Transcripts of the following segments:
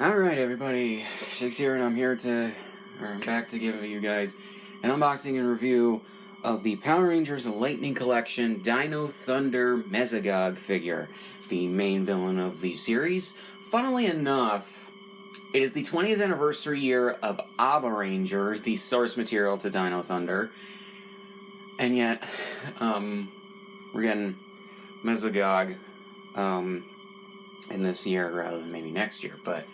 Alright everybody, Shakes here, and I'm back to give you guys an unboxing and review of the Power Rangers Lightning Collection Dino Thunder Mesogog figure, the main villain of the series. Funnily enough, it is the 20th anniversary year of Abba Ranger, the source material to Dino Thunder, and yet, we're getting Mesogog, in this year rather than maybe next year, but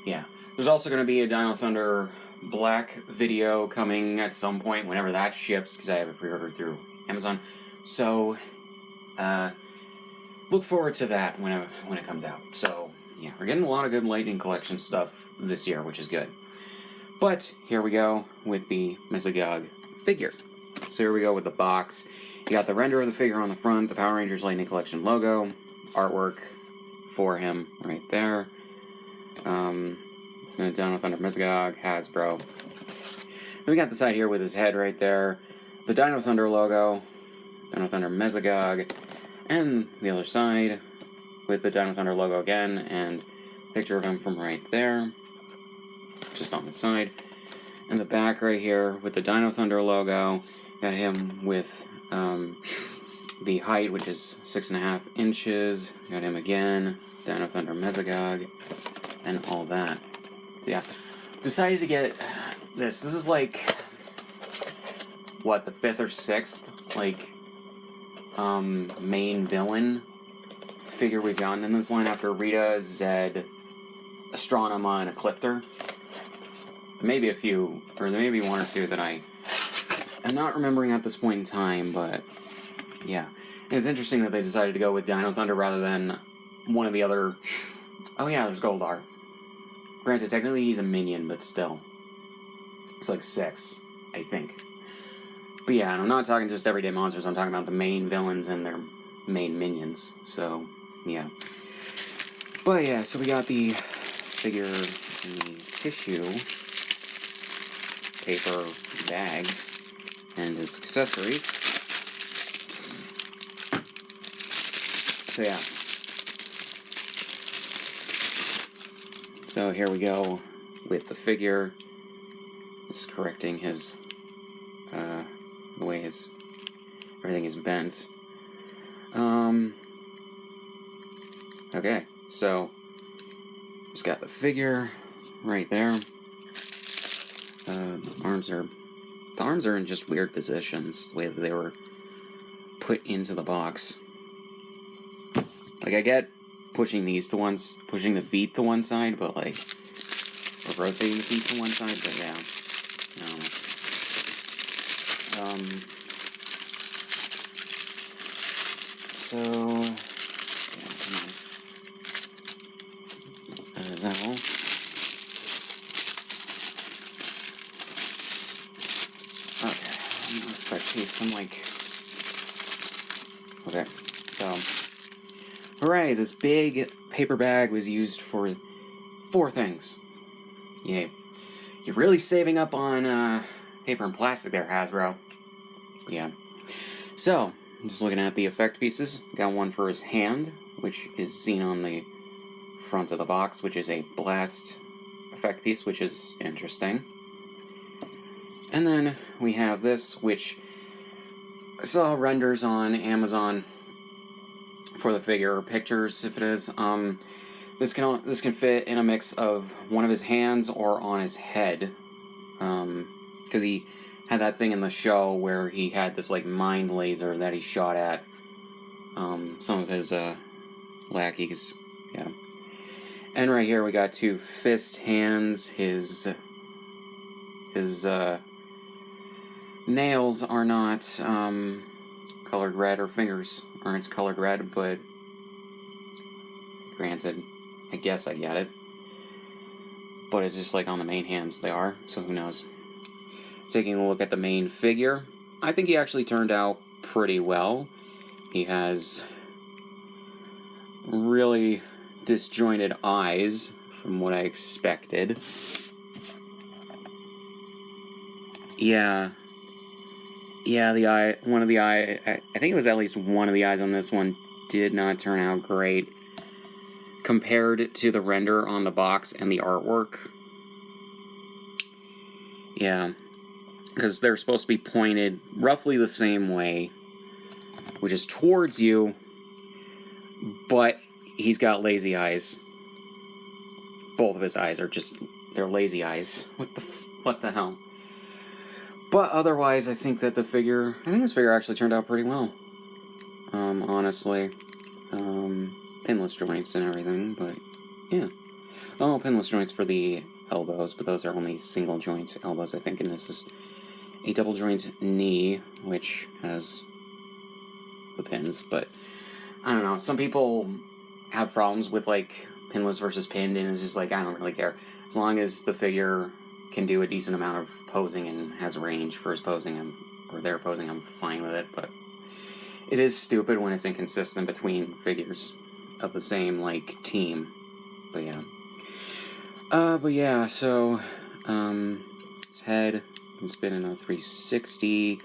yeah. There's also going to be a Dino Thunder Black video coming at some point, whenever that ships, because I have it pre-ordered through Amazon. So, look forward to that when it comes out. So, yeah, we're getting a lot of good Lightning Collection stuff this year, which is good. But, here we go with the Mesogog figure. So here we go with the box. You got the render of the figure on the front, the Power Rangers Lightning Collection logo, artwork for him right there. The Dino Thunder Mesogog, Hasbro. Then we got the side here with his head right there, the Dino Thunder logo, Dino Thunder Mesogog, and the other side with the Dino Thunder logo again, and a picture of him from right there, just on the side. And the back right here with the Dino Thunder logo, got him with the height, which is 6.5 inches. Got him again, Dino Thunder Mesogog, and all that. So yeah, decided to get this. This is like, what, the 5th or 6th, like, main villain figure we've gotten in this line after Rita, Zed, Astronema, and Ecliptor. Maybe a few, or there may be one or two that I'm not remembering at this point in time, but yeah. And it's interesting that they decided to go with Dino Thunder rather than one of the other... Oh yeah, there's Goldar. Granted, technically he's a minion, but still. It's like 6, I think. But yeah, and I'm not talking just everyday monsters, I'm talking about the main villains and their main minions. So, yeah. But yeah, so we got the figure in the tissue paper bags and his accessories. So yeah. So here we go with the figure. Just correcting his the way everything is bent. Okay, so just got the figure right there. The arms are in just weird positions, the way that they were put into the box. Like, I get pushing the feet to one side, but like, or rotating the feet to one side, but yeah, so, yeah, come on. Is that all? Okay, if I case some, like... Okay, so... Hooray, this big paper bag was used for 4 things. Yay. You're really saving up on, paper and plastic there, Hasbro. But yeah. So, just looking at the effect pieces. Got one for his hand, which is seen on the front of the box, which is a blast effect piece, which is interesting. And then we have this, which I saw renders on Amazon for the figure, or pictures if it is. This can fit in a mix of one of his hands or on his head, because he had that thing in the show where he had this like mind laser that he shot at some of his lackeys. Yeah. And right here we got 2 fist hands. His nails are not colored red, or fingers aren't colored red, but granted, I guess I get it. But it's just like on the main hands they are, so who knows. Taking a look at the main figure, I think he actually turned out pretty well. He has really disjointed eyes from what I expected. Yeah, I think it was at least one of the eyes on this one did not turn out great. compared to the render on the box and the artwork. Yeah, because they're supposed to be pointed roughly the same way, which is towards you, but he's got lazy eyes. Both of his eyes are just, they're lazy eyes. What the hell? But otherwise, I think this figure actually turned out pretty well. Honestly. Pinless joints and everything, but yeah. Oh, pinless joints for the elbows, but those are only single joint elbows, I think, and this is a double joint knee, which has the pins, but I don't know. Some people have problems with, like, pinless versus pinned, and it's just like, I don't really care. As long as the figure can do a decent amount of posing and has range for his posing, or their posing, I'm fine with it, but it is stupid when it's inconsistent between figures of the same, like, team. But yeah. So, his head can spin in a 360,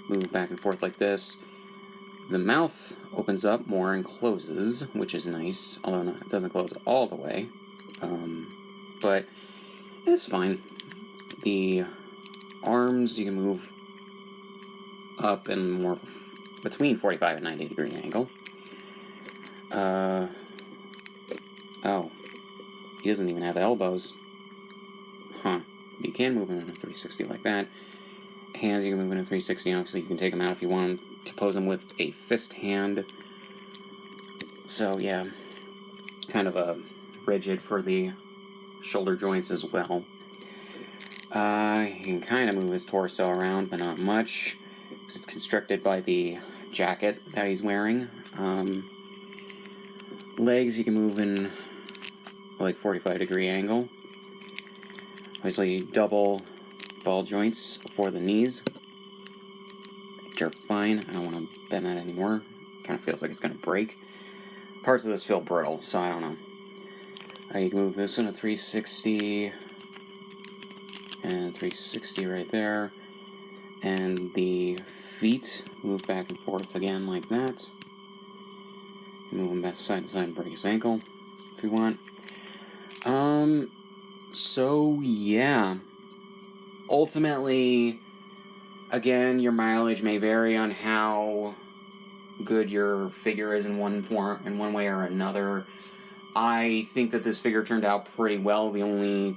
move back and forth like this. The mouth opens up more and closes, which is nice, although it doesn't close all the way. But it's fine. The arms, you can move up in more between 45 and 90 degree angle. Oh, he doesn't even have elbows. Huh. You can move him in a 360 like that. Hands, you can move in a 360. Obviously, you can take them out if you want to pose them with a fist hand. So, yeah. Kind of rigid for the shoulder joints as well. He can kind of move his torso around, but not much, because it's constricted by the jacket that he's wearing. Legs, you can move in like 45 degree angle. Obviously, double ball joints for the knees, which are fine. I don't want to bend that anymore. Kind of feels like it's going to break. Parts of this feel brittle, so I don't know. You can move this in a 360, and 360 right there. And the feet move back and forth again like that. Move them back side to side and break his ankle if you want. So yeah. Ultimately, again, your mileage may vary on how good your figure is in one way or another. I think that this figure turned out pretty well. The only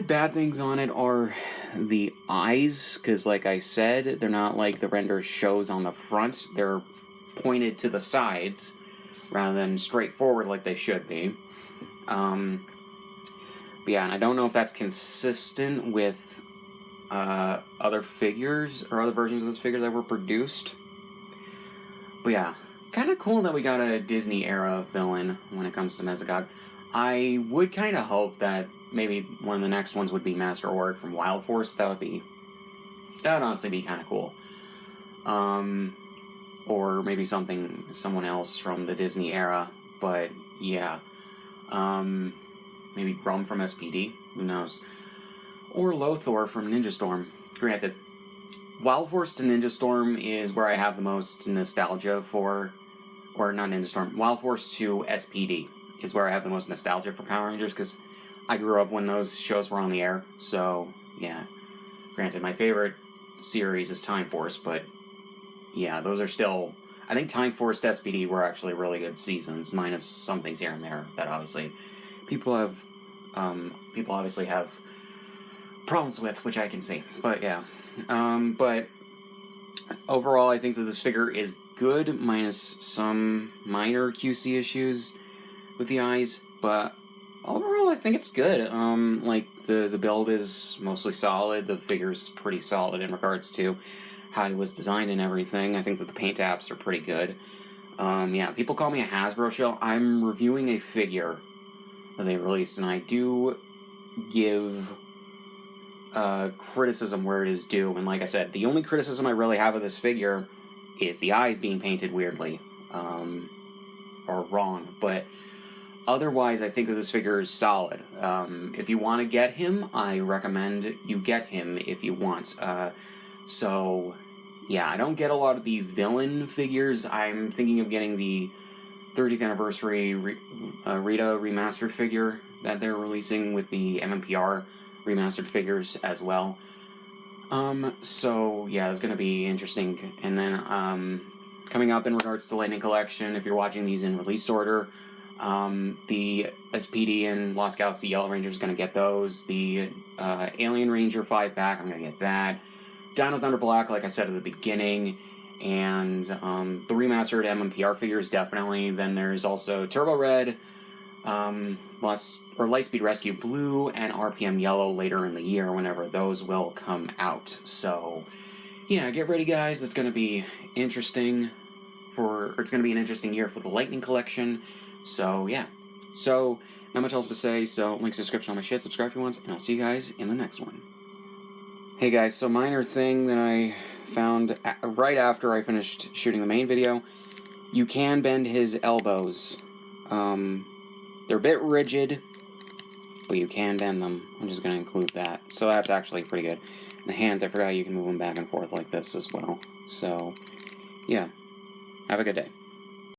bad things on it are the eyes, because like I said, they're not like the render shows on the front. They're pointed to the sides rather than straight forward like they should be. But yeah, and I don't know if that's consistent with other figures or other versions of this figure that were produced. But yeah, kind of cool that we got a Disney-era villain when it comes to Mesogog. I would kind of hope that maybe one of the next ones would be Master Org from Wild Force. That would honestly be kind of cool. Or maybe someone else from the Disney era. But yeah, maybe Rum from SPD. Who knows? Or Lothor from Ninja Storm. Granted, Wild Force to Ninja Storm is where I have the most nostalgia for, or not Ninja Storm, Wild Force to SPD is where I have the most nostalgia for Power Rangers, because I grew up when those shows were on the air, so yeah. Granted, my favorite series is Time Force, but yeah, those are still, I think Time Force to SPD were actually really good seasons, minus some things here and there that obviously people obviously have problems with, which I can see. But yeah. But overall, I think that this figure is good, minus some minor QC issues with the eyes. But overall, I think it's good. Like, the build is mostly solid. The figure's pretty solid in regards to how it was designed and everything. I think that the paint apps are pretty good. Yeah, people call me a Hasbro shell. I'm reviewing a figure that they released, and I do give criticism where it is due. And like I said, the only criticism I really have of this figure is the eyes being painted weirdly, or wrong. But otherwise, I think that this figure is solid. If you want to get him, I recommend you get him if you want. So, yeah, I don't get a lot of the villain figures. I'm thinking of getting the 30th anniversary Rita remastered figure that they're releasing with the MMPR remastered figures as well. So yeah, it's gonna be interesting. And then coming up in regards to the Lightning Collection, if you're watching these in release order, the SPD and Lost Galaxy Yellow Ranger is gonna get those. The Alien Ranger 5-pack, I'm gonna get that. Dino Thunder Black, like I said at the beginning, and the remastered MMPR figures definitely. Then there's also Turbo Red, Lightspeed Rescue Blue, and RPM Yellow later in the year, whenever those will come out. So yeah, get ready, guys. It's gonna be interesting it's gonna be an interesting year for the Lightning Collection. So yeah, so not much else to say. So links in the description on my shit. Subscribe if you want, and I'll see you guys in the next one. Hey guys, so minor thing that I found right after I finished shooting the main video. You can bend his elbows. They're a bit rigid, but you can bend them. I'm just going to include that. So that's actually pretty good. The hands, I forgot you can move them back and forth like this as well. So, yeah. Have a good day.